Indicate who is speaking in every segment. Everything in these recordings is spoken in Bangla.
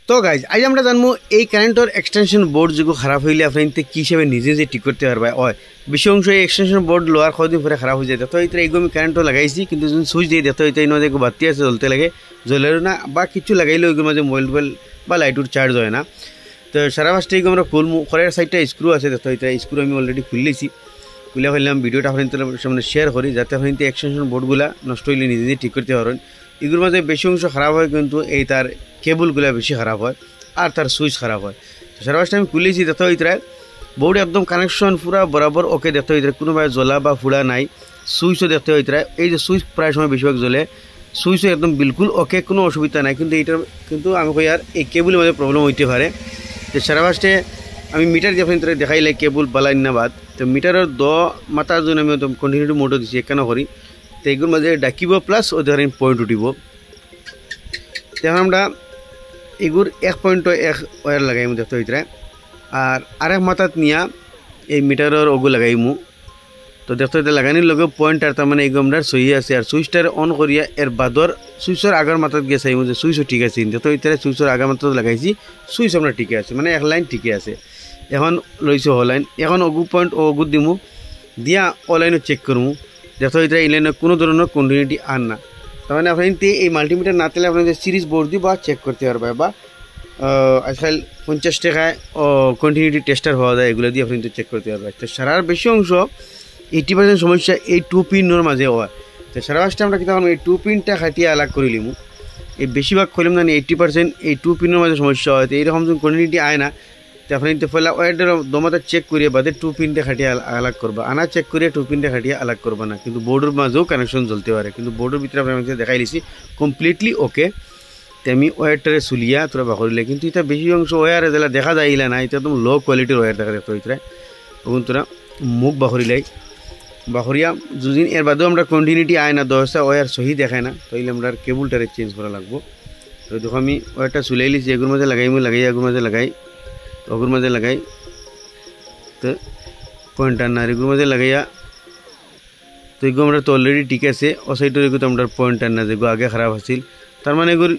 Speaker 1: তো গাইজ আজ আমরা জানবো এই কারেন্টর এক্সটেনশন বোর্ড যেগুলো খারাপ হইলে আপনার কি হিসেবে নিজে নিজে ঠিক করতে পারবে। হয় বেশি অংশ এই এক্সটেনশন বোর্ড লোয়ার কদিন পরে খারাপ হয়ে যায়। দেখো এটা এইগুলো আমি কারেন্টও লাগাইছি, কিন্তু যখন সুইচ দিয়ে দেখো এটা ইনো যে বাতি আছে জ্বলতে লাগে, জ্বলেও না বা কিছু লাগাইলেও ওইগুলো মাঝে মোবাইল টোবাইল বা লাইটুর চার্জ হয় না। তো সারা পাঁচটা এইগুলো আমরা খুলবো। খরের সাইডটা স্ক্রু আছে, দেখো এটা স্ক্রু আমি অলরেডি খুললেছি। খুলে ফেললাম, ভিডিওটা আপনাদের সামনে শেয়ার করি যাতে আপনাদের এক্সটেনশন বোর্ডগুলো নষ্ট হইলে নিজে নিজে ঠিক করতে পারেন। এগুলোর মাঝে বেশি অংশ খারাপ হয়, কিন্তু এই তার কেবলগুলো বেশি খারাপ হয় আর তার সুইচ খারাপ হয়। তো সারা পাঁচটা আমি খুলেছি, দেখো ইতরা বোর্ড একদম কানেকশন পুরা বরাবর ওকে। দেখো ইতরা কোনোভাবে জ্বলা বা ফুড়া নাই। সুইচও দেখতে ইতরা এই যে সুইচ প্রায় সময় বেশিরভাগ জ্বলে, সুইচও একদম বিলকুল ওকে, কোনো অসুবিধা নাই। কিন্তু এইটার কিন্তু আমি কই আর এই কেবলের মধ্যে প্রবলেম হইতে পারে। যে সারা পাঁচটে আমি মিটার দিয়ে আপনাদের দেখাইলে কেবল বালাই না বাদ। তো মিটারের মাথার জন্য আমি কন্টিনিউটি মোটর দিচ্ছি এখানে করি। তো এগুলোর মাঝে ডাকিব প্লাস ও ধরেন পয়েন্ট উঠিব। তখন আমরা এগুর 1.1 ওয়ার লাগাইমু দেখতে ভিতরে, আর আরেক মাথাত নিয়া এই মিটারের ওগু লাগাইমু। তো দেখতে এটা লাগানির লগে পয়েন্টার তার মানে এগুলো আমরা সহি আছে। আর সুইচটার অন করিয়া এর বাদর সুইচের আগের মাথাত গিয়ে চাইমু যে সুইচও ঠিক আছে। দেখতে ভিতরে সুইচের আগের মাথাত লাগাইছি, সুইচ আমরা ঠিকই আছে, মানে এক লাইন ঠিকই আছে। এখন লইছো ও লাইন, এখন ওগু পয়েন্ট ওগু দিমু, দিয়া ও লাইনও চেক করমু। দেখো এটা এই লাইনে কোনো ধরনের কন্টিনিউটি আর না। তার মানে আপনি এই মাল্টিমিটার না তেলে আপনাদের সিরিজ বোর্ড দিয়ে বা চেক করতে পারবে, বা আজকাল 50 টাকায় কন্টিনিউটি টেস্টার হওয়া যায়, এগুলো দিয়ে আপনি চেক করতে পারবে। তো সারার বেশি অংশ 80% সমস্যা এই 2 পিনের মাঝে হয়। তো সারা পাঁচটা আমরা কি তখন এই 2 পিনটা খাটিয়ে আলাগ করে নিমু। এই বেশিরভাগ করলাম না 80% এই 2 পিনের মাঝে সমস্যা হয়। তো এইরকম যখন কন্টিনিউটি আয় না, তো আপনি তো পয়লা ওয়ারটার দমাটা চেক করিয়ে বাদে 2 পিনটা খাটিয়ে আলাগ করবা, আনা চেক করিয়ে 2 পিনটা খাটিয়ে আলাগ করবা না। কিন্তু বোর্ডের মাঝেও কানেকশন চলতে পারে, কিন্তু বোর্ডের ভিতরে আমি দেখাই দিছি কমপ্লিটলি ওকে। তো আমি ওয়ারটারে চুলিয়া তোরা বাকরিলে, কিন্তু এটা বেশি অংশ ওয়ারে যেটা দেখা যাইলে না, এটা একদম লো কোয়ালিটির ওয়ার দেখা দেখতে ভিতরে। তখন তোরা মুখ বাকরিলাই বাকরিয়া দুদিন এর বাদেও আমরা কন্টিনিউটি আয় না, 10টা ওয়ার সহি দেখায় না, তাইলে আমরা কেবলটারে চেঞ্জ করা লাগবো। তো দেখো আমি ওয়ারটা চুলাই লিছি, এগুলোর মাঝে লাগাইমু, লাগাই এগুলোর মাঝে লাগাই, ওগুর মাঝে লাগাই। তো পয়েন্টার না এগুলোর মাঝে লাগাইয়া, তো এগুলো আমরা তো অলরেডি ঠিক আছে। ও সাইডের এগুলো তো আমরা পয়েন্টার না যেগুলো আগে খারাপ আছিল, তার মানে এগুলো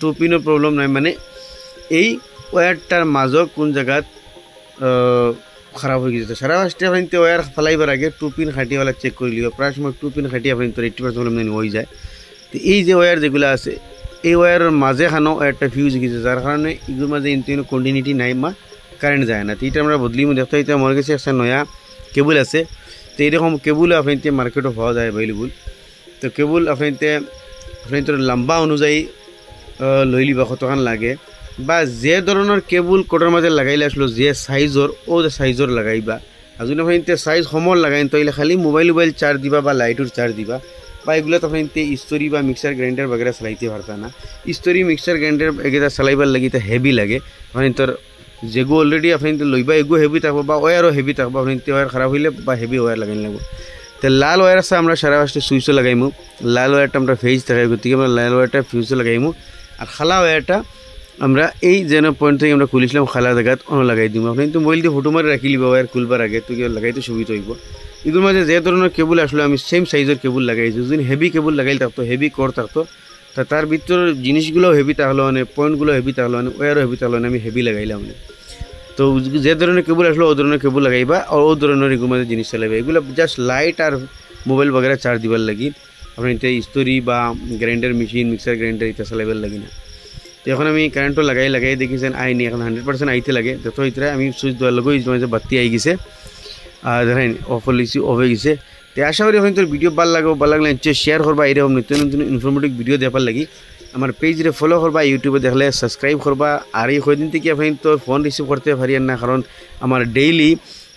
Speaker 1: 2 পিনের প্রবলেম নাই, মানে এই ওয়ারটার মাঝও কোন জায়গাত খারাপ হয়ে গেছে। সারা পাঁচটা আপনি ওয়ার ফেলাইবার আগে 2 পিন খাটিয়েওয়ালা চেক করে লিও। প্রায় সময় 2 পিন খাটিয়ে আপনি তো 80% প্রবলেম হয়ে যায়। তো এই যে ওয়ার যেগুলো আছে, এই ওয়ারের মাঝে খানো ওয়ারটা ফিউজ গেছে, যার কারণে এগুলোর মাঝে ইন্টারনো কন্টিনিউটি নাই বা কারেন্ট যায় না। তো এটা আমরা বদলিমু। দেখতে এটা আমার কাছে একটা নয়া কেবল আছে। তো এইরকম কেবল আপনি মার্কেটও পাওয়া যায় অ্যাভেলেবল। তো কেবল আপনি তো লম্বা অনুযায়ী লই লিবা কতখান লাগে, বা যে ধরনের কেবল কোটার মাঝে লাগাইলে আসলো যে সাইজর ও যে সাইজর লাগাইবা। আর যদি আপনি সাইজ সমর লাগাইন তাইলে খালি মোবাইল চার্জ দিবা বা লাইটর চার্জ দিবা, বা এগুলো তো আপনি ইস্তরি বা মিক্সার গ্রাইন্ডার বগেরা চালাইতে পারবে না। ইস্তরি মিক্সার গ্রাইন্ডার এগুলা চালাইবার লাগি তো হেভি লাগে। আপনি তোর যেগু অলরেডি আপনি লইবা এগু হেভি থাকবো, বা ওয়ারও হেভি থাকবো। আপনি ওয়ার খারাপ হইলে বা হেভি ওয়ার লাগাইন লাগবো। তো লাল ওয়ার আছে আমরা সারা পাঁচটা সুইচও লাগাইমু। লাল ওয়ারটা আমরা ফেজ থাকাই, গতিকে আমরা লাল ওয়ারটা ফিউজও লাগাইমু। আর খালা ওয়ারটা আমরা এই যেন পয়েন্ট থেকে আমরা খুলেছিলাম খালা জায়গাত অন্য লাগাই দিব। আপনি কিন্তু মোবাইল দিয়ে ফটো মারি রাখি লিবা ওয়ার খুলবার আগে, তো লাগাইতে সুবিধা হইব। এগুলোর মাঝে যে ধরনের কেবল আসলে আমি সেম সাইজের কেবল লাগাইছি। যদি হেভি কেবল লাগাইলে থাকতো, হেভি কর থাকতো, তা তার ভিতর জিনিসগুলোও হেভি তাহলে মানে পয়েন্টগুলো হেভি তাহলে মানে ওয়ারও হেভি তাহলে আমি হেভি লাগাইলাম। তো যে ধরনের কেবল আসলো ও ধরনের কেবল লাগাইবা, আর ও ধরনের এগুলোর মাঝে জিনিস চালাইবা। এগুলো জাস্ট লাইট আর মোবাইল বগেরা চার্জ দিবার লাগি, আপনি এটা ইস্তরি বা গ্রাইন্ডার মেশিন মিক্সার গ্রাইন্ডার এটা চালাইবার লাগি না। তো এখন আমি কারেন্টও লাগাই দেখিছেন আইনি, এখন 100% আইতে লাগে। যত ইতরা আমি সুইচ দেওয়ার লগে যে বাতি আই গেছে, আর ধরেন অফ লিছি, অফ হয়ে গেছে। তো আশা করি এখন তোর ভিডিও ভালো লাগলে শেয়ার করবা। এরকম নতুন নতুন ইনফরমেটিভ ভিডিও দেখার লাগি আমার পেজরে ফলো করবা, ইউটিউবে দেখলে সাবস্ক্রাইব করবা। আর এই কদিন থেকে আপনি তো ফোন রিসিভ করতে পারিয়েন না, কারণ আমার ডেইলি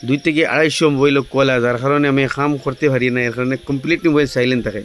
Speaker 1: 2 থেকে 250 মোবাইল কল, যার কারণে আমি কাম করতে পারি না। এর কারণে কমপ্লিটলি মোবাইল সাইলেন্ট থাকে।